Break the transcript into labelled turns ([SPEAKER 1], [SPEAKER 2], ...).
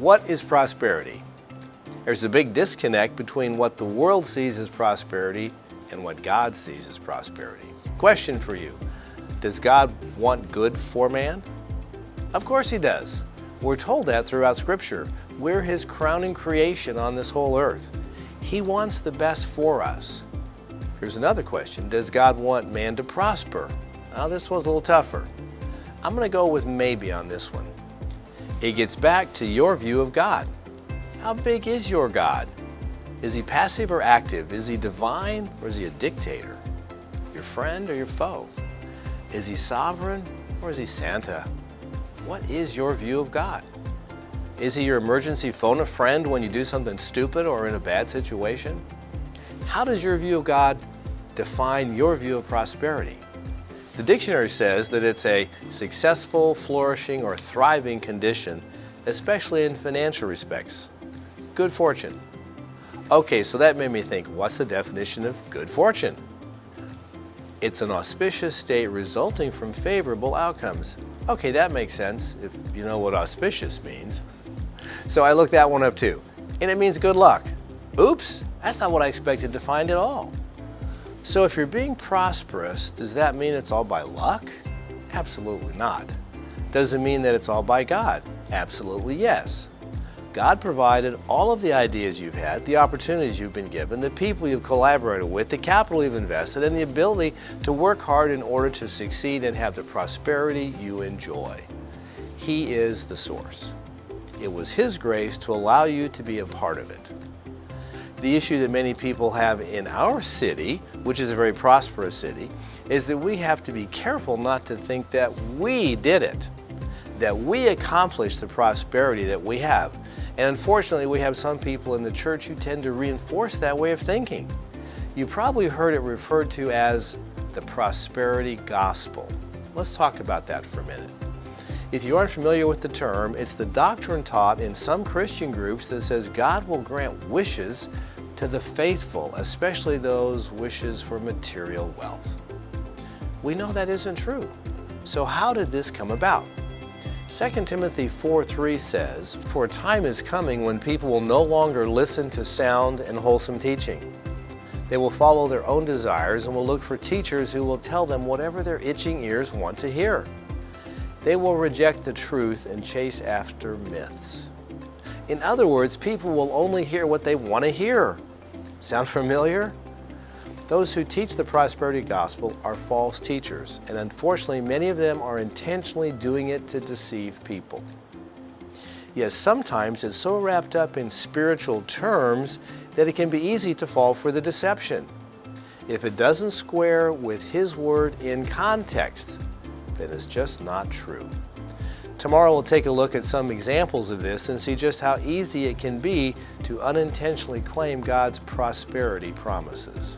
[SPEAKER 1] What is prosperity? There's a big disconnect between what the world sees as prosperity and what God sees as prosperity. Question for you. Does God want good for man? Of course He does. We're told that throughout Scripture. We're His crowning creation on this whole earth. He wants the best for us. Here's another question. Does God want man to prosper? Now, this was a little tougher. I'm going to go with maybe on this one. It gets back to your view of God. How big is your God? Is He passive or active? Is He divine or is He a dictator? Your friend or your foe? Is He sovereign or is He Santa? What is your view of God? Is He your emergency phone a friend when you do something stupid or in a bad situation? How does your view of God define your view of prosperity? The dictionary says that it's a successful, flourishing, or thriving condition, especially in financial respects. Good fortune. Okay, so that made me think, what's the definition of good fortune? It's an auspicious state resulting from favorable outcomes. Okay, that makes sense if you know what auspicious means. So I looked that one up too, and it means good luck. Oops, that's not what I expected to find at all. So if you're being prosperous, does that mean it's all by luck? Absolutely not. Does it mean that it's all by God? Absolutely yes. God provided all of the ideas you've had, the opportunities you've been given, the people you've collaborated with, the capital you've invested, and the ability to work hard in order to succeed and have the prosperity you enjoy. He is the source. It was His grace to allow you to be a part of it. The issue that many people have in our city, which is a very prosperous city, is that we have to be careful not to think that we did it, that we accomplished the prosperity that we have. And unfortunately, we have some people in the church who tend to reinforce that way of thinking. You probably heard it referred to as the prosperity gospel. Let's talk about that for a minute. If you aren't familiar with the term, it's the doctrine taught in some Christian groups that says God will grant wishes to the faithful, especially those wishes for material wealth. We know that isn't true. So how did this come about? 2 Timothy 4:3 says, "For a time is coming when people will no longer listen to sound and wholesome teaching. They will follow their own desires and will look for teachers who will tell them whatever their itching ears want to hear. They will reject the truth and chase after myths." In other words, people will only hear what they want to hear. Sound familiar? Those who teach the prosperity gospel are false teachers, and unfortunately many of them are intentionally doing it to deceive people. Yes, sometimes it's so wrapped up in spiritual terms that it can be easy to fall for the deception. If it doesn't square with His word in context, then it's just not true. Tomorrow we'll take a look at some examples of this and see just how easy it can be to unintentionally claim God's prosperity promises.